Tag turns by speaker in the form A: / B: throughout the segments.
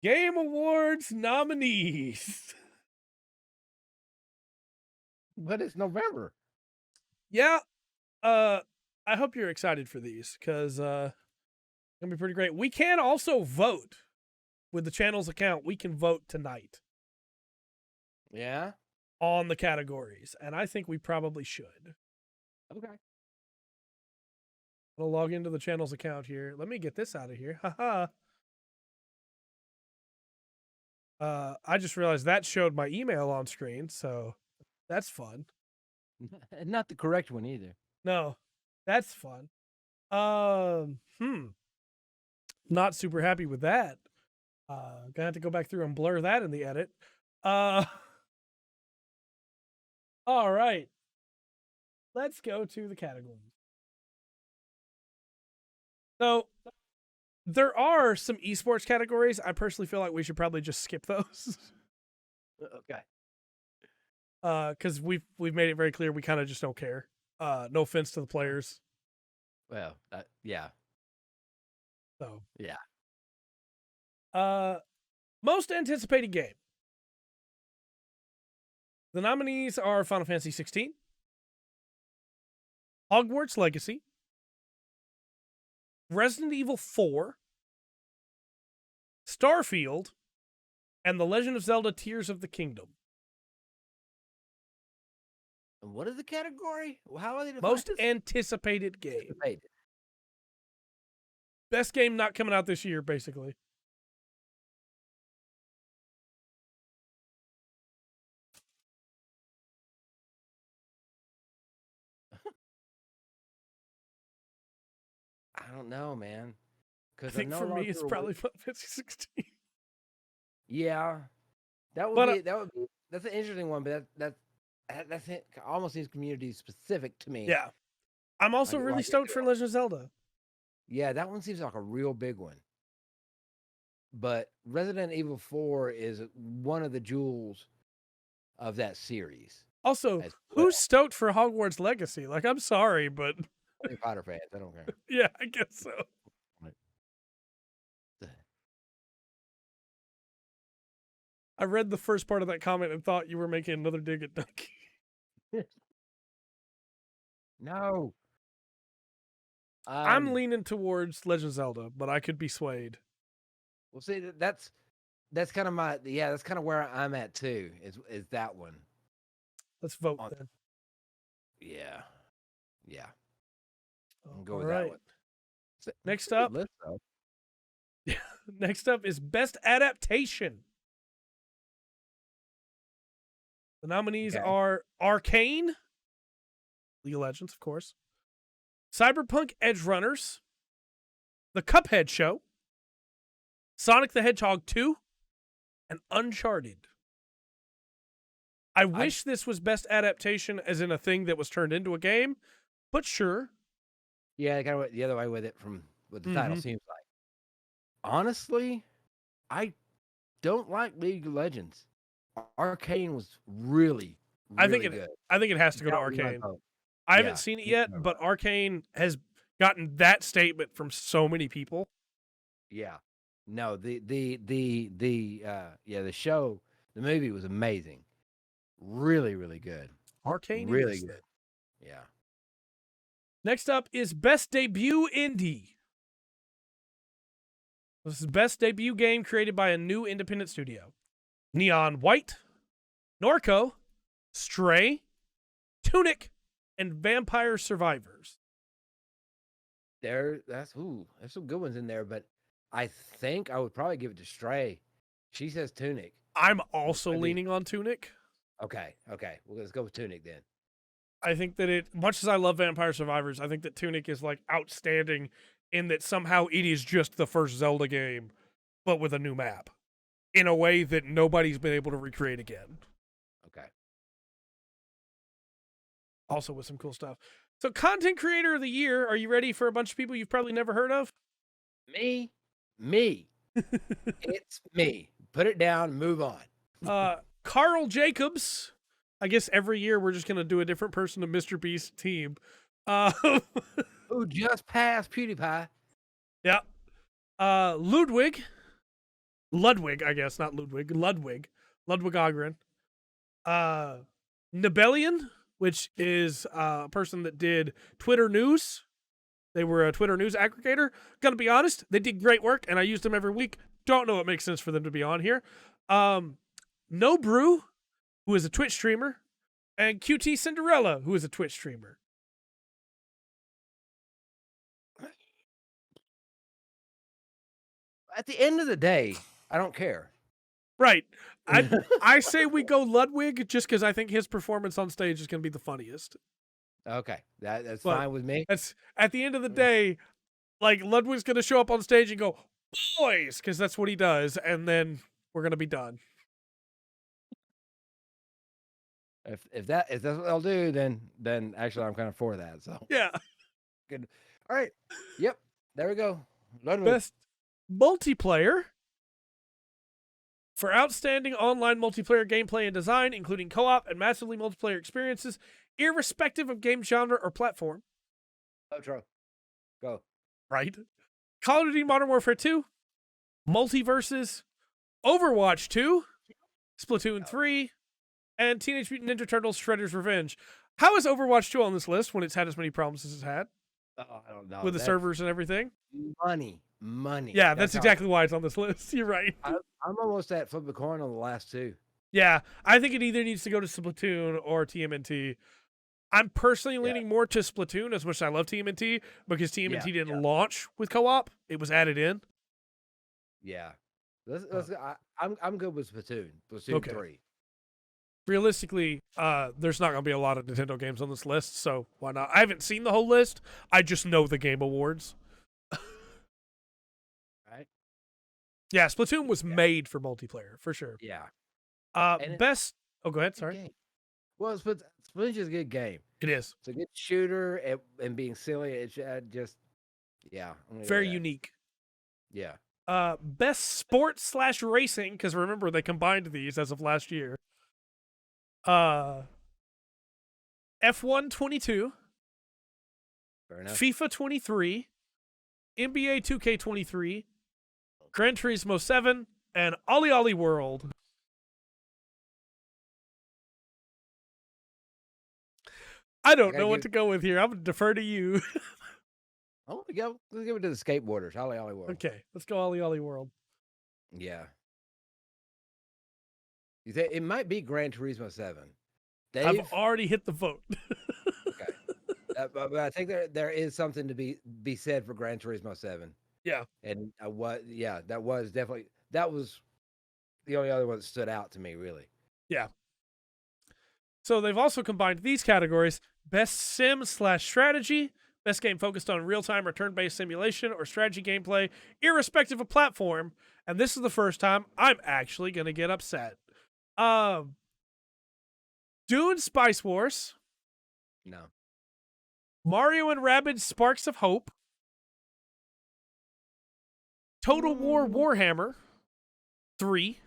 A: Game Awards nominees.
B: But it's November.
A: Yeah, I hope you're excited for these because it's gonna be pretty great. We can also vote with the channel's account. We can vote tonight
B: Yeah.
A: on the categories, and I think we probably should.
B: Okay.
A: I'll log into the channel's account here. Let me get this out of here. Haha. I just realized that showed my email on screen, so that's fun.
B: Not the correct one either.
A: No, that's fun. Not super happy with that. Gonna have to go back through and blur that in the edit. All right. Let's go to the categories. So there are some esports categories. I personally feel like we should probably just skip those.
B: Okay.
A: Because we've made it very clear we kind of just don't care. No offense to the players.
B: Well, yeah.
A: So
B: Yeah.
A: most anticipated game. The nominees are Final Fantasy 16, Hogwarts Legacy, Resident Evil 4, Starfield, and The Legend of Zelda Tears of the Kingdom.
B: What is the category? How are they defined?
A: Most anticipated game.
B: Anticipated.
A: Best game not coming out this year, basically.
B: I don't know, man.
A: I think for me, it's probably Final Fantasy 16.
B: Yeah, that would
A: But,
B: be that's an interesting one, but that's it almost seems community specific to me.
A: Yeah. I'm also
B: Like-
A: really
B: like-
A: stoked for Legend of Zelda.
B: Yeah, that one seems like a real big one. But Resident Evil 4 is one of the jewels of that series.
A: Also,
B: As well.
A: who's stoked for Hogwarts Legacy? Like, I'm sorry, but
B: Harry Potter fans, I don't care.
A: yeah, I guess so. I read the first part of that comment and thought you were making another dig at Donkey.
B: No.
A: I'm leaning towards Legend of Zelda, but I could be swayed.
B: Well, see, that's kind of that's kind of where I'm at too. Is that one?
A: Let's vote then.
B: Yeah.
A: All
B: Go with
A: right.
B: that one.
A: Next
B: Good
A: up,
B: list, though.
A: next up is Best Adaptation. The nominees
B: Okay.
A: are Arcane, League of Legends, of course, Cyberpunk Edge Runners, The Cuphead Show, Sonic the Hedgehog 2, and Uncharted. I wish this was Best Adaptation as in a thing that was turned into a game, but sure.
B: Yeah, kind of went the other way with it from what the title
A: Mhm.
B: seems like. Honestly, I don't like League of Legends. Arcane was really
A: I think
B: good.
A: it has to go to
B: That was my
A: Arcane.
B: vote.
A: I haven't
B: Yeah,
A: seen it
B: me
A: yet,
B: too.
A: but Arcane has gotten that statement from so many people.
B: Yeah. No, the show, the movie was amazing. Really, really good.
A: Arcane
B: Really
A: is.
B: good. Yeah.
A: Next up is Best Debut Indie. This is Best Debut Game created by a new independent studio. Neon White, Norco, Stray, Tunic, and Vampire Survivors.
B: There's some good ones in there, but I think I would probably give it to Stray. She says Tunic.
A: I'm also
B: Maybe.
A: leaning on Tunic.
B: Okay. Well, let's go with Tunic then.
A: I think that much as I love Vampire Survivors, I think that Tunic is like outstanding in that somehow it is just the first Zelda game, but with a new map in a way that nobody's been able to recreate again.
B: Okay.
A: Also with some cool stuff. So, Content Creator of the Year, are you ready for a bunch of people you've probably never heard of?
B: Me. It's me. Put it down, move on.
A: Carl Jacobs. I guess every year we're just going to do a different person of Mr. Beast's team.
B: Who just passed PewDiePie.
A: Yeah. Ludwig, Ludwig, I guess, not Ludwig. Ludwig Ogren. Nebellion, which is a person that did Twitter News. They were a Twitter news aggregator. Gonna be honest, they did great work, and I used them every week. Don't know what makes sense for them to be on here. No Brew, who is a Twitch streamer, and QT Cinderella, who is a Twitch streamer.
B: At the end of the day, I don't care.
A: Right. I say we go Ludwig just because I think his performance on stage is going to be the funniest.
B: Okay, that's
A: But
B: fine with me.
A: That's at the end of the day, like Ludwig's going to show up on stage and go, boys, because that's what he does, and then we're going to be done.
B: If that's what they'll do, then actually I'm kind of for that. So
A: Yeah.
B: good. All right. Yep. There we go. Ludwig.
A: Best multiplayer. For outstanding online multiplayer gameplay and design, including co-op and massively multiplayer experiences, irrespective of game genre or platform.
B: Outro. Go.
A: Right. Call of Duty Modern Warfare 2, Multiverses, Overwatch 2, Splatoon 3, and Teenage Mutant Ninja Turtles Shredder's Revenge. How is Overwatch 2 on this list when it's had as many problems as it's had?
B: Oh, I don't know.
A: With the servers and everything?
B: Money.
A: Yeah, that's exactly why it's on this list. You're right.
B: I'm almost at flip the coin on the last two.
A: Yeah, I think it either needs to go to Splatoon or TMNT. I'm personally leaning more to Splatoon as much as I love TMNT because TMNT didn't launch with co-op. It was added in.
B: Yeah. I'm good with Splatoon. Splatoon 3.
A: Realistically, there's not going to be a lot of Nintendo games on this list, so why not? I haven't seen the whole list. I just know the Game Awards.
B: Right?
A: Yeah, Splatoon was made for multiplayer, for sure.
B: Yeah.
A: Best... Oh, go ahead, sorry.
B: Game. Well, Splatoon's just a good game.
A: It is.
B: It's a good shooter and being silly. It's just, yeah.
A: Very unique.
B: Yeah.
A: Best sport/racing, because remember, they combined these as of last year. F1 22,
B: Fair enough.
A: FIFA 23, NBA 2K23, Gran Turismo 7, and Ollie Ollie World. I don't know what to go with here. I'm going to defer to you.
B: Let's give it to the skateboarders. Ollie Ollie World.
A: Okay, let's go Ollie Ollie World.
B: Yeah. You think it might be Gran Turismo 7? Dave?
A: I've already hit the vote.
B: Okay. But I think there is something to be said for Gran Turismo 7.
A: Yeah.
B: And that was definitely the only other one that stood out to me, really.
A: Yeah. So they've also combined these categories: best sim/strategy, best game focused on real-time or turn-based simulation or strategy gameplay, irrespective of platform. And this is the first time I'm actually going to get upset. Dune Spice Wars.
B: No.
A: Mario and Rabbids Sparks of Hope. Total War Warhammer 3.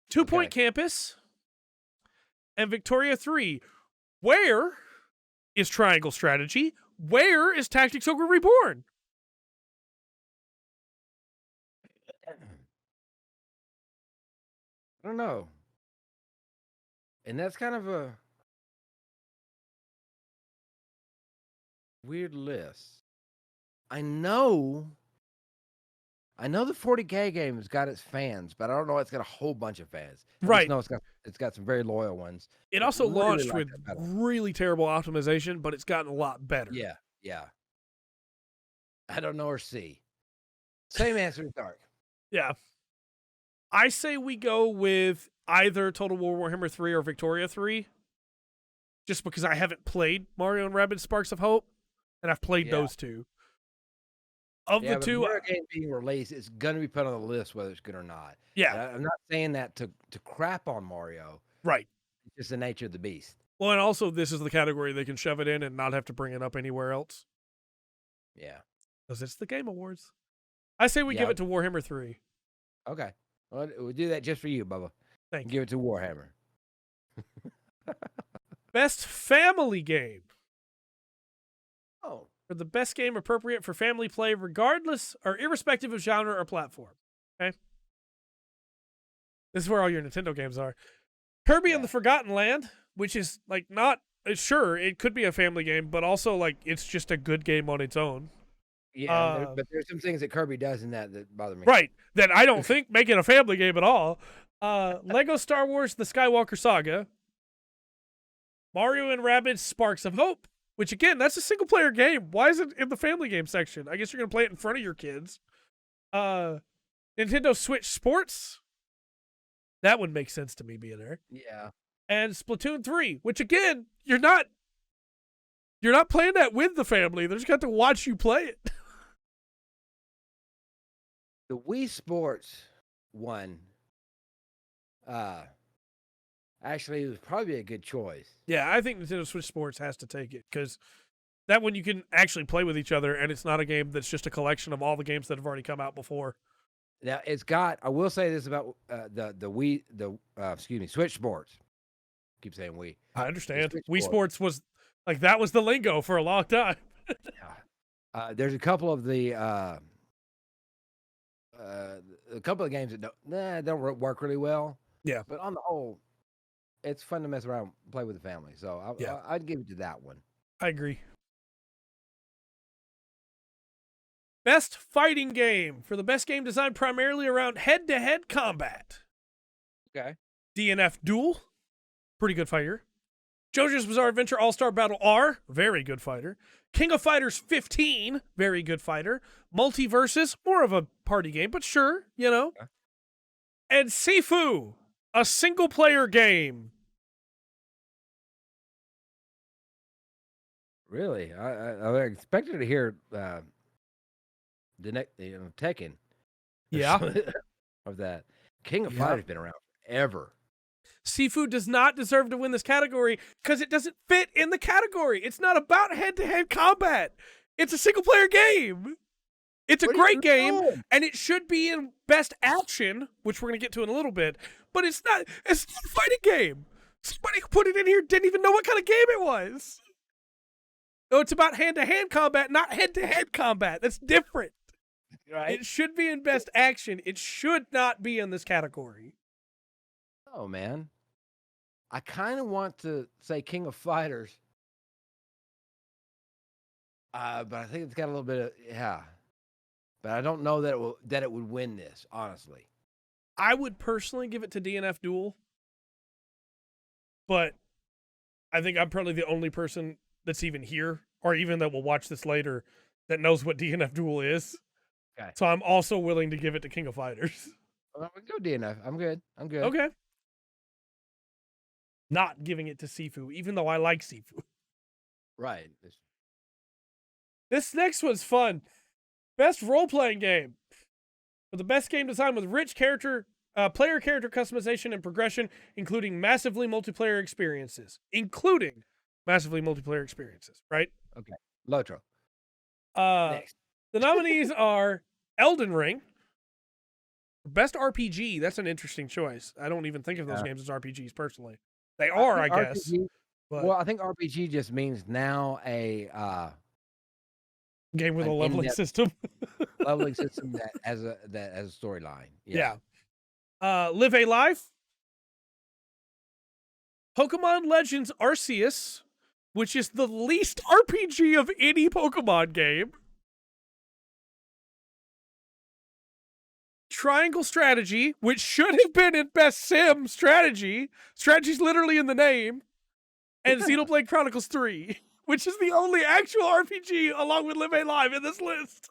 A: 2 Point Campus. And Victoria 3. Where is Triangle Strategy? Where is Tactics Ogre Reborn?
B: I don't know. And that's kind of a weird list. I know the 40K game has got its fans, but I don't know it's got a whole bunch of fans.
A: Right.
B: No, it's got some very loyal ones.
A: It also launched with really terrible optimization, but it's gotten a lot better.
B: Yeah. I don't know or see. Same answer as Dark.
A: Yeah. I say we go with either Total War Warhammer 3 or Victoria 3, just because I haven't played Mario and Rabbids Sparks of Hope, and I've played those two. Of the two,
B: Mario game being released, it's going to be put on the list whether it's good or not.
A: Yeah.
B: I'm not saying that to crap on Mario.
A: Right.
B: It's just the nature of the beast.
A: Well, and also this is the category they can shove it in and not have to bring it up anywhere else.
B: Yeah.
A: Because it's the Game Awards. I say we give it to Warhammer 3.
B: Okay. Well, we'll do that just for you, Bubba.
A: Thank you.
B: Give it to Warhammer.
A: Best family game.
B: Oh.
A: For the best game appropriate for family play, regardless or irrespective of genre or platform. Okay. This is where all your Nintendo games are. Kirby and the Forgotten Land, which is like not sure it could be a family game, but also like it's just a good game on its own.
B: Yeah, but there's some things that Kirby does in that bother me.
A: Right. That I don't think make it a family game at all. Lego Star Wars: The Skywalker Saga, Mario and Rabbids Sparks of Hope, which again, that's a single player game. Why is it in the family game section? I guess you're gonna play it in front of your kids. Nintendo Switch Sports. That would make sense to me being there.
B: Yeah.
A: And Splatoon 3, which again, you're not playing that with the family. They're just got to watch you play it.
B: The Wii Sports one actually was probably a good choice.
A: Yeah, I think Nintendo Switch Sports has to take it because that one you can actually play with each other, and it's not a game that's just a collection of all the games that have already come out before.
B: Now it's got. I will say this about the Wii, Switch Sports. Keep saying Wii.
A: I understand. Wii Sports was like that was the lingo for a long time.
B: There's a couple of the games that don't work really well.
A: Yeah,
B: but on the whole, it's fun to mess around, and play with the family. So I'd give it to that one.
A: I agree. Best fighting game for the best game designed primarily around head-to-head combat.
B: Okay.
A: DNF Duel, pretty good fighter. JoJo's Bizarre Adventure All-Star Battle R, very good fighter. King of Fighters 15, very good fighter. Multiverses, more of a party game, but sure, you know. Okay. And Sifu, a single-player game.
B: Really? I expected to hear the next, Tekken.
A: Yeah.
B: Of that. King of Fighters been around forever.
A: Sifu does not deserve to win this category because it doesn't fit in the category. It's not about head-to-head combat. It's a single-player game. It's a great game, and it should be in Best Action, which we're going to get to in a little bit, but it's not a fighting game. Somebody who put it in here didn't even know what kind of game it was. No, it's about hand-to-hand combat, not head-to-head combat. That's different. Right? It should be in Best Action. It should not be in this category.
B: Oh, man. I kind of want to say King of Fighters. But I think it's got a little bit of, But I don't know that it would win this, honestly.
A: I would personally give it to DNF Duel. But I think I'm probably the only person that's even here, or even that will watch this later, that knows what DNF Duel is. Okay. So I'm also willing to give it to King of Fighters.
B: Well, we go DNF. I'm good.
A: Okay. Not giving it to Sifu, even though I like Sifu.
B: Right.
A: This next one's fun. Best role-playing game. For the best game design with rich player character customization and progression, including massively multiplayer experiences. Right?
B: Okay. Lotro.
A: Next. The nominees are Elden Ring. Best RPG. That's an interesting choice. I don't even think of those games as RPGs personally. They are, I guess.
B: RPG, well, I think RPG just means now a
A: game with a leveling system.
B: Leveling system that has a storyline.
A: Yeah. Live a Life. Pokemon Legends Arceus, which is the least RPG of any Pokemon game. Triangle Strategy, which should have been in Best Sim Strategy. Strategy's literally in the name. And Xenoblade Chronicles 3, which is the only actual RPG along with Live A Live in this list.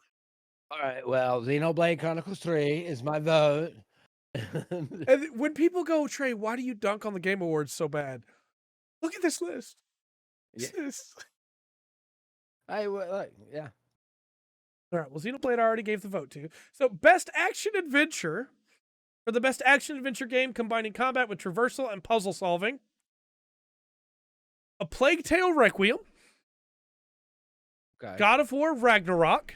B: All right, well, Xenoblade Chronicles 3 is my vote.
A: And when people go, Trey, why do you dunk on the Game Awards so bad? Look at this list.
B: Yeah.
A: All right, well, Xenoblade I already gave the vote to. So, Best Action Adventure. For the Best Action Adventure game combining combat with traversal and puzzle solving. A Plague Tale Requiem. Okay. God of War Ragnarok.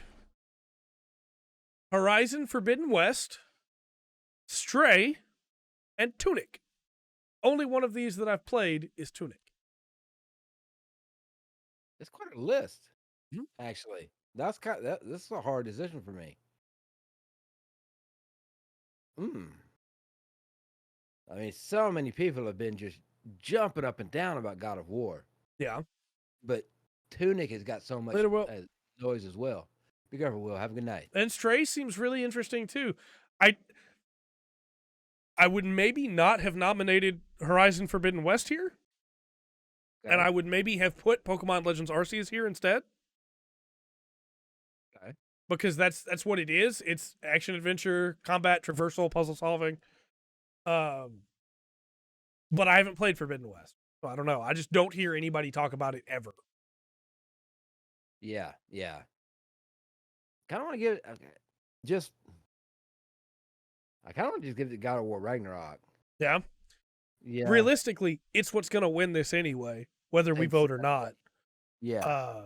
A: Horizon Forbidden West. Stray. And Tunic. Only one of these that I've played is Tunic.
B: It's quite a list, actually. This is a hard decision for me. Mm. I mean, so many people have been just jumping up and down about God of War,
A: Yeah.
B: but Tunic has got so much
A: Later, Will.
B: noise as well. Be careful, Will. Have a good night.
A: And Stray seems really interesting too. I would maybe not have nominated Horizon Forbidden West here, and I would maybe have put Pokemon Legends Arceus here instead.
B: Okay.
A: Because that's what it is. It's action adventure, combat, traversal, puzzle solving. But I haven't played Forbidden West, so I don't know. I just don't hear anybody talk about it ever.
B: Yeah. Kind of want to give it just. I kind of want to just give it to God of War Ragnarok.
A: Yeah.
B: Yeah.
A: Realistically, it's what's going to win this anyway, whether we vote or not.
B: Yeah.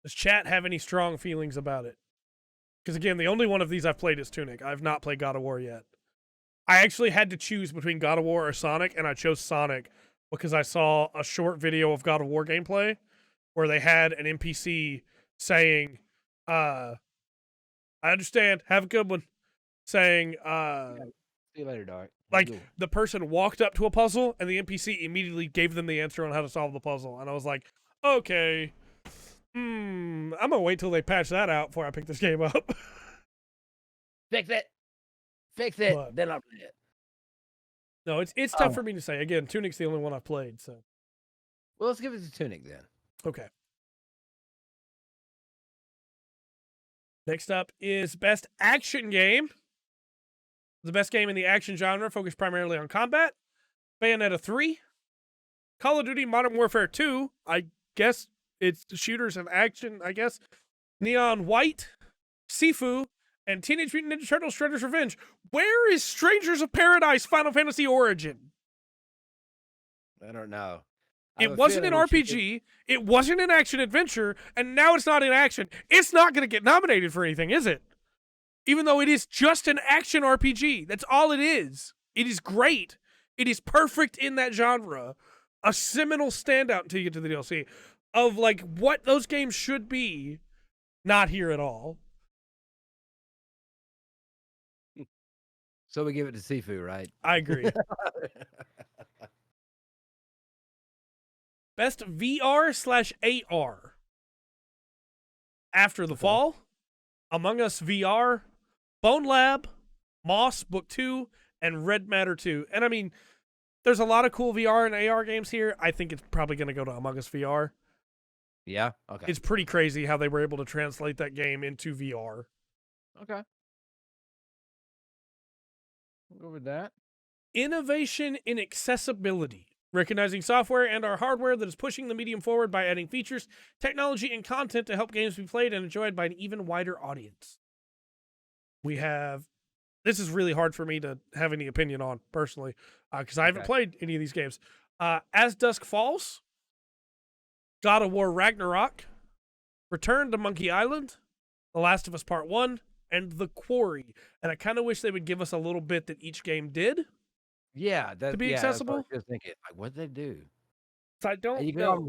A: Does chat have any strong feelings about it? Because again, the only one of these I've played is Tunic. I've not played God of War yet. I actually had to choose between God of War or Sonic, and I chose Sonic because I saw a short video of God of War gameplay where they had an NPC saying, I understand, have a good one, saying,
B: See you later, dog.
A: like, the person walked up to a puzzle, and the NPC immediately gave them the answer on how to solve the puzzle. And I was like, okay, I'm going to wait till they patch that out before I pick this game up.
B: Fix it.
A: But,
B: then I'll play it.
A: No, it's tough for me to say. Again, Tunic's the only one I've played, so.
B: Well, let's give it to Tunic then.
A: Okay. Next up is Best Action Game. The best game in the action genre, focused primarily on combat. Bayonetta 3. Call of Duty Modern Warfare 2. I guess it's shooters and action, I guess. Neon White. Sifu. And Teenage Mutant Ninja Turtles Shredder's Revenge. Where is Strangers of Paradise Final Fantasy Origin?
B: I don't know.
A: It wasn't an RPG. It wasn't an action adventure. And now it's not in action. It's not going to get nominated for anything, is it? Even though it is just an action RPG. That's all it is. It is great. It is perfect in that genre. A seminal standout until you get to the DLC of like what those games should be. Not here at all.
B: So we give it to Sifu, right?
A: I agree. Best VR/AR. After the Fall, Among Us VR, Bone Lab, Moss Book 2, and Red Matter 2. And I mean, there's a lot of cool VR and AR games here. I think it's probably going to go to Among Us VR.
B: Yeah? Okay.
A: It's pretty crazy how they were able to translate that game into VR.
B: Okay. We'll go with that.
A: Innovation in accessibility. Recognizing software and our hardware that is pushing the medium forward by adding features, technology, and content to help games be played and enjoyed by an even wider audience. We have... This is really hard for me to have any opinion on, personally, because I haven't played any of these games. As Dusk Falls, God of War Ragnarok, Return to Monkey Island, The Last of Us Part 1, and The Quarry. And I kind of wish they would give us a little bit that each game did.
B: Yeah,
A: to be accessible.
B: That's what I was just thinking, like, what'd they do?
A: So I don't
B: You could
A: know.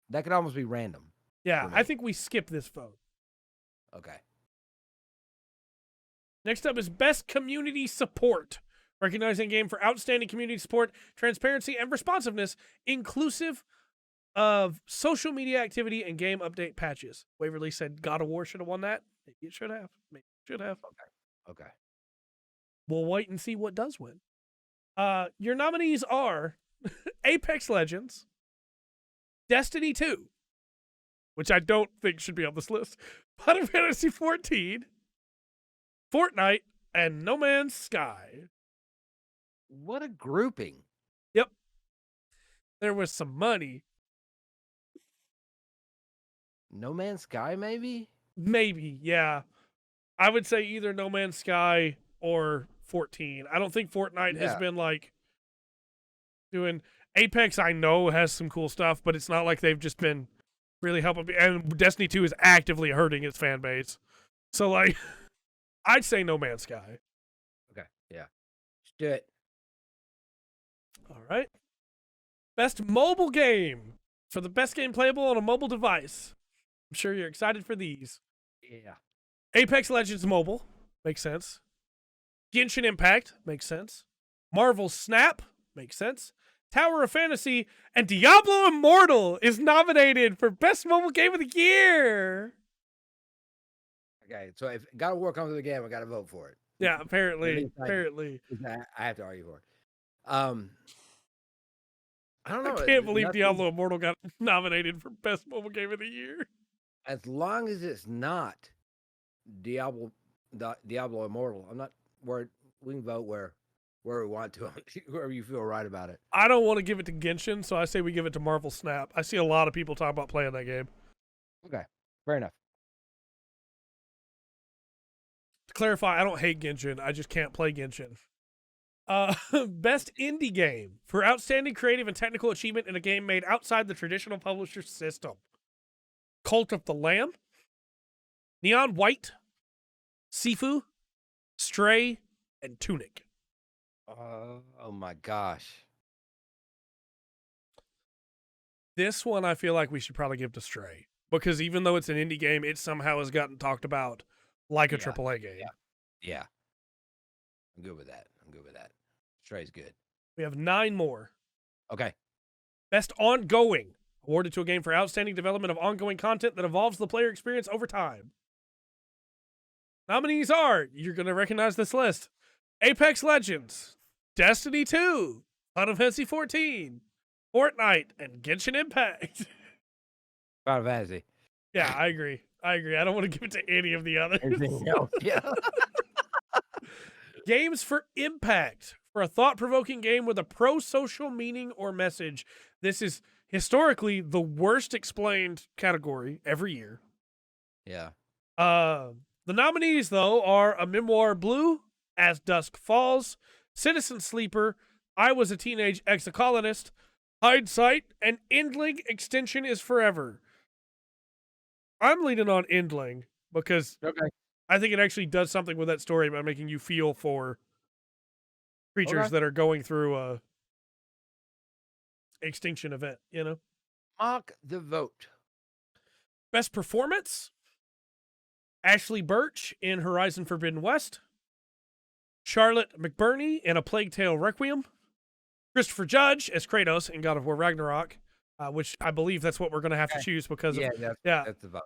B: that could almost be random.
A: Yeah, I think we skip this vote.
B: Okay.
A: Next up is Best Community Support. Recognizing a game for outstanding community support, transparency, and responsiveness, inclusive of social media activity and game update patches. Waverly said God of War should have won that. Maybe it should have. Maybe it should have.
B: Okay.
A: We'll wait and see what does win. Your nominees are Apex Legends, Destiny 2, which I don't think should be on this list, Final Fantasy 14, Fortnite, and No Man's Sky.
B: What a grouping.
A: Yep. There was some money.
B: No Man's Sky, maybe?
A: Maybe, yeah. I would say either No Man's Sky or 14. I don't think Fortnite has been like doing... Apex, I know, has some cool stuff, but it's not like they've just been really helping. And Destiny 2 is actively hurting its fan base. So, like, I'd say No Man's Sky.
B: Okay, yeah. Let's do it.
A: All right. Best mobile game. For the best game playable on a mobile device. I'm sure you're excited for these.
B: Yeah.
A: Apex Legends Mobile, Makes sense. Genshin Impact. Makes sense. Marvel Snap. Makes sense. Tower of Fantasy and Diablo Immortal is nominated for Best Mobile Game of the Year.
B: Okay, so if God of War comes to the game, I got to vote for it.
A: Yeah,
B: At
A: apparently.
B: least I have to argue for it. I don't know.
A: I can't believe Diablo Immortal got nominated for Best Mobile Game of the Year.
B: As long as it's not Diablo Immortal, I'm not worried. We can vote where we want to, wherever you feel right about it.
A: I don't want to give it to Genshin, so I say we give it to Marvel Snap. I see a lot of people talk about playing that game.
B: Okay, fair enough.
A: To clarify, I don't hate Genshin. I just can't play Genshin. Best indie game for outstanding creative and technical achievement in a game made outside the traditional publisher system. Cult of the Lamb, Neon White, Sifu, Stray, and Tunic.
B: Oh my gosh.
A: This one I feel like we should probably give to Stray. Because even though it's an indie game, it somehow has gotten talked about like a AAA game.
B: Yeah. I'm good with that. Stray's good.
A: We have 9 more.
B: Okay.
A: Best ongoing, awarded to a game for outstanding development of ongoing content that evolves the player experience over time. Nominees are, you're going to recognize this list, Apex Legends, Destiny 2, Final Fantasy 14, Fortnite, and Genshin Impact.
B: Final Fantasy.
A: Yeah, I agree. I don't want to give it to any of the others.
B: Anything else? Yeah.
A: Games for Impact. For a thought-provoking game with a pro-social meaning or message. This is historically the worst explained category every year.
B: Yeah.
A: The nominees, though, are A Memoir Blue, As Dusk Falls, Citizen Sleeper, I Was a Teenage Exocolonist, Hindsight, and Endling Extension is Forever. I'm leaning on Endling because I think it actually does something with that story by making you feel for creatures that are going through a extinction event, you know?
B: Mock the vote.
A: Best performance, Ashley Birch in Horizon Forbidden West, Charlotte McBurney in A Plague Tale Requiem, Christopher Judge as Kratos in God of War Ragnarok, which I believe that's what we're going to have to choose because of...
B: That's the vote.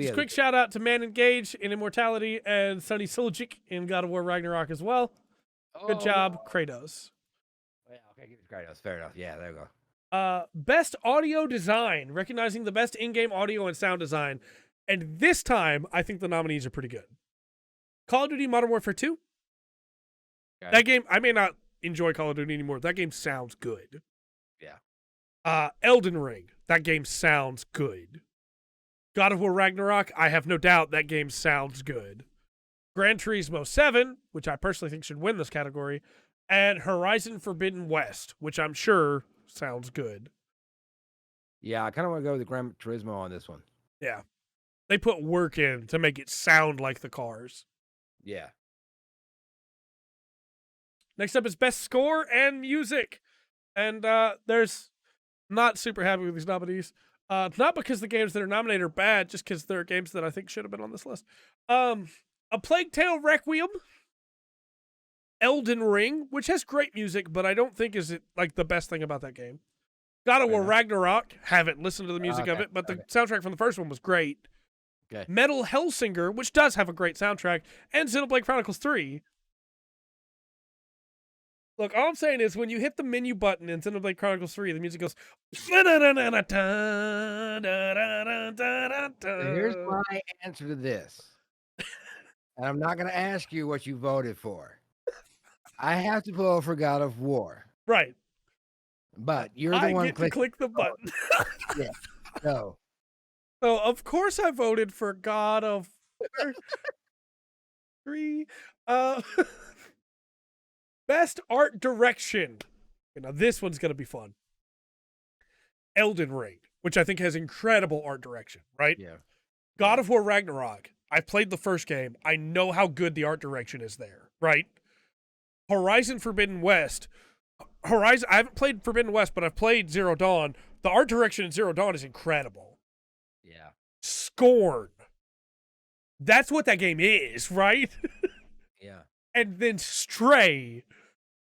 A: Just quick shout out to Man Engage in Immortality and Sonny Suljic in God of War Ragnarok as well. Good job, Kratos.
B: Yeah, okay, give it to Kratos. Fair enough. Yeah, there we go.
A: Best audio design, recognizing the best in-game audio and sound design. And this time, I think the nominees are pretty good. Call of Duty Modern Warfare 2. Okay. That game, I may not enjoy Call of Duty anymore. That game sounds good.
B: Yeah.
A: Elden Ring. That game sounds good. God of War Ragnarok, I have no doubt that game sounds good. Gran Turismo 7, which I personally think should win this category, and Horizon Forbidden West, which I'm sure sounds good.
B: Yeah, I kind of want to go with the Gran Turismo on this one.
A: Yeah. They put work in to make it sound like the cars.
B: Yeah.
A: Next up is Best Score and Music. And there's not super happy with these nominees. Not because the games that are nominated are bad, just because there are games that I think should have been on this list. A Plague Tale Requiem, Elden Ring, which has great music, but I don't think is it like the best thing about that game. God of War Ragnarok, haven't listened to the music of it, but the soundtrack from the first one was great.
B: Okay.
A: Metal Hellsinger, which does have a great soundtrack, and Xenoblade Chronicles 3. Look, all I'm saying is when you hit the menu button in Xenoblade Chronicles 3, the music goes...
B: Here's my answer to this. And I'm not going to ask you what you voted for. I have to vote for God of War.
A: Right.
B: But you're the one
A: get to click the button.
B: Yeah. No.
A: So, of course I voted for God of War 3. Best art direction. Now, this one's going to be fun. Elden Ring, which I think has incredible art direction, right?
B: Yeah.
A: God of War Ragnarok. I played the first game. I know how good the art direction is there, right? Horizon Forbidden West. I haven't played Forbidden West, but I've played Zero Dawn. The art direction in Zero Dawn is incredible.
B: Yeah.
A: Scorn. That's what that game is, right?
B: Yeah.
A: and then Stray,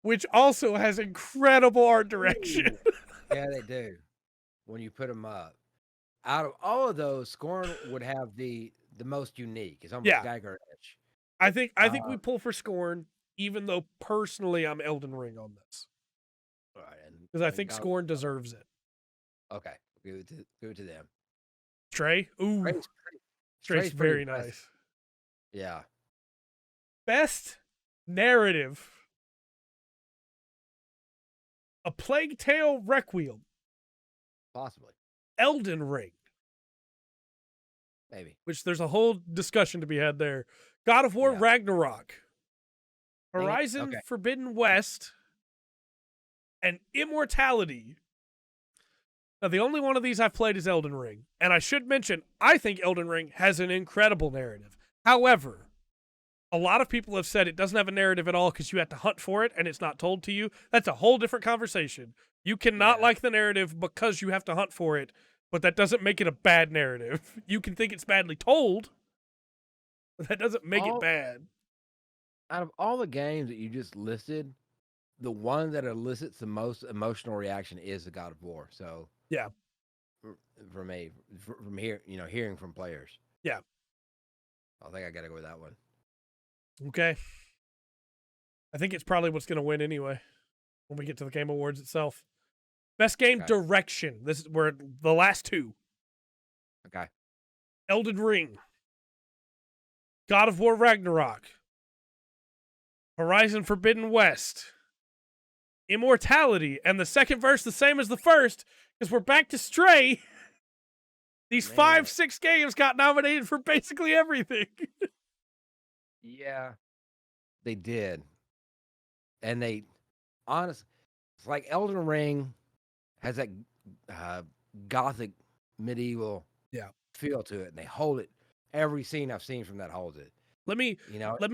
A: which also has incredible art direction.
B: Ooh. Yeah, they do. When you put them up, out of all of those, Scorn would have the most unique. It's almost
A: Yeah.
B: dagger edge.
A: I think we
B: Uh,
A: pull for Scorn, even though personally I'm Elden Ring on this.
B: all right, and
A: Because I
B: then
A: think Scorn deserves it.
B: okay, give it to them.
A: Stray? Ooh.
B: Stray's
A: Stray's
B: Stray's pretty
A: very
B: impressive.
A: nice.
B: Yeah.
A: Best narrative. A Plague Tale Requiem.
B: Possibly.
A: Elden Ring.
B: Maybe.
A: Which there's a whole discussion to be had there. God of War
B: Yeah.
A: Ragnarok.
B: Dang it.
A: Horizon
B: Okay.
A: Forbidden West. And Immortality. Now, the only one of these I've played is Elden Ring. And I should mention, I think Elden Ring has an incredible narrative. However, a lot of people have said it doesn't have a narrative at all because you have to hunt for it and it's not told to you. That's a whole different conversation. You cannot like the narrative because you have to hunt for it, but that doesn't make it a bad narrative. You can think it's badly told, but that doesn't make it bad.
B: Out of all the games that you just listed, the one that elicits the most emotional reaction is the God of War. So
A: yeah,
B: for me, from here, hearing from players,
A: yeah,
B: I think I got to go with that one.
A: Okay. I think it's probably what's going to win anyway when we get to the Game Awards itself. Best game direction. This is where the last two.
B: Okay.
A: Elden Ring. God of War Ragnarok. Horizon Forbidden West. Immortality. And the second verse the same as the first because we're back to Stray. These 5-6 games got nominated for basically everything.
B: Yeah, they did. And they, honestly, it's like Elden Ring has that gothic medieval feel to it, and they hold it. Every scene I've seen from that holds it.
A: Let me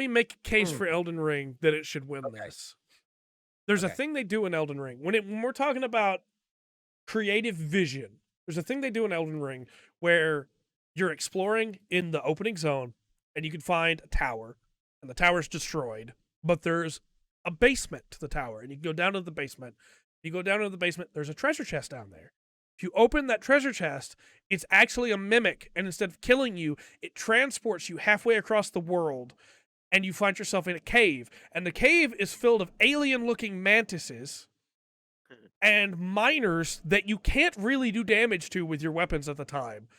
A: make a case for Elden Ring that it should win this. There's a thing they do in Elden Ring when we're talking about creative vision. There's a thing they do in Elden Ring where you're exploring in the opening zone and you can find a tower and the tower's destroyed, but there's a basement to the tower and you can go down to the basement. You go down to the basement, there's a treasure chest down there. If you open that treasure chest, it's actually a mimic, and instead of killing you, it transports you halfway across the world, and you find yourself in a cave. And the cave is filled of alien-looking mantises and miners that you can't really do damage to with your weapons at the time.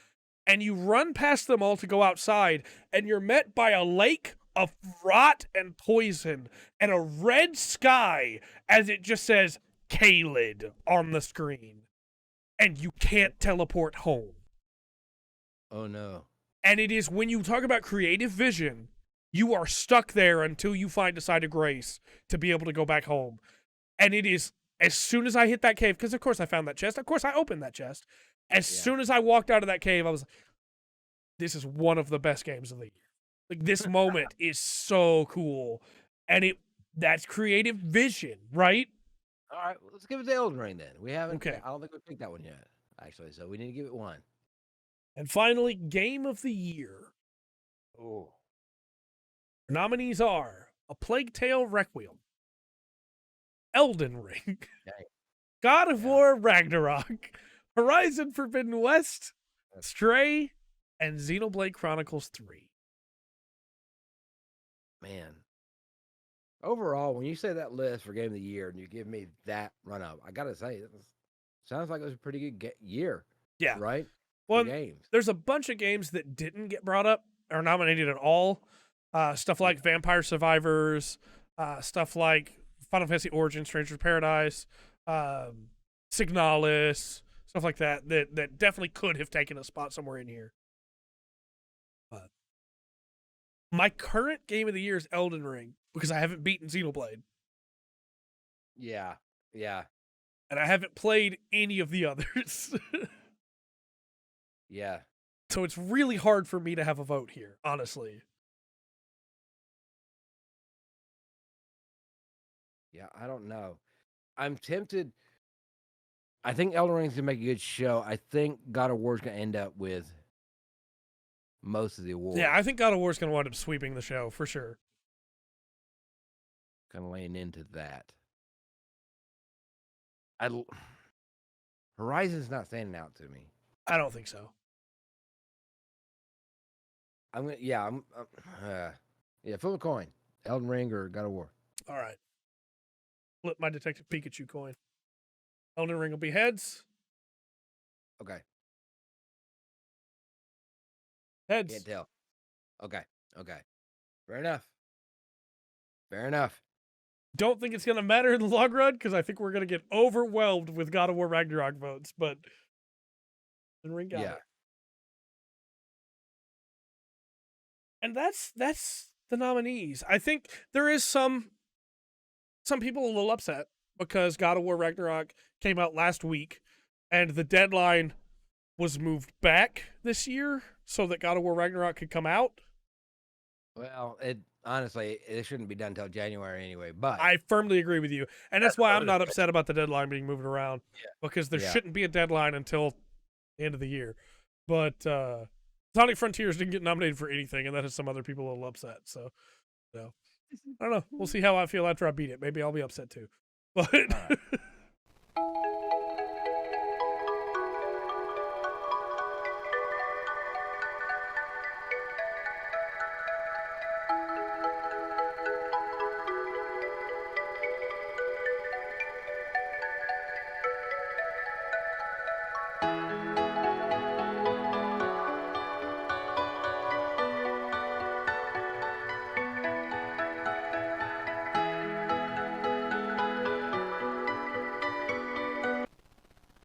A: And you run past them all to go outside, and you're met by a lake of rot and poison and a red sky as it just says Caelid on the screen. And you can't teleport home.
B: Oh, no.
A: And it is, when you talk about creative vision, you are stuck there until you find a site of grace to be able to go back home. And it is, as soon as I hit that cave, because of course I found that chest, of course I opened that chest. As soon as I walked out of that cave, I was like, this is one of the best games of the year. Like, this moment is so cool. And that's creative vision, right?
B: All right, let's give it to Elden Ring then. We haven't.
A: Okay.
B: I don't think we picked that one yet, actually. So we need to give it one.
A: And finally, Game of the Year.
B: Oh.
A: Nominees are A Plague Tale Requiem, Elden Ring, God of War Ragnarok, Horizon Forbidden West, Stray, and Xenoblade Chronicles 3.
B: Man. Overall, when you say that list for Game of the Year and you give me that run-up, I got to say, sounds like it was a pretty good year.
A: Yeah.
B: Right?
A: Well,
B: games.
A: There's a bunch of games that didn't get brought up or nominated at all. Stuff like Vampire Survivors, stuff like Final Fantasy Origins, Stranger of Paradise, Signalis, stuff like that definitely could have taken a spot somewhere in here. But my current Game of the Year is Elden Ring because I haven't beaten Xenoblade.
B: Yeah.
A: And I haven't played any of the others.
B: Yeah.
A: So it's really hard for me to have a vote here, honestly.
B: Yeah, I don't know. I'm tempted. I think Elden Ring's going to make a good show. I think God of War's going to end up with most of the awards.
A: Yeah, I think God of War's going to wind up sweeping the show, for sure.
B: kind of laying into that. Horizon's not standing out to me.
A: I don't think so.
B: Yeah, flip a coin. Elden Ring or God of War.
A: All right. Flip my Detective Pikachu coin. Elden Ring will be heads.
B: Okay.
A: Heads.
B: Can't tell. Okay. Fair enough.
A: Don't think it's going to matter in the long run because I think we're going to get overwhelmed with God of War Ragnarok votes, but Elden Ring got it. And that's the nominees. I think there is some people a little upset because God of War Ragnarok came out last week and the deadline was moved back this year so that God of War Ragnarok could come out.
B: Well, honestly, it shouldn't be done until January anyway, but
A: I firmly agree with you. And that's why I'm not upset about the deadline being moved around because there shouldn't be a deadline until the end of the year. But Sonic Frontiers didn't get nominated for anything, and that has some other people a little upset. So I don't know. We'll see how I feel after I beat it. Maybe I'll be upset too. But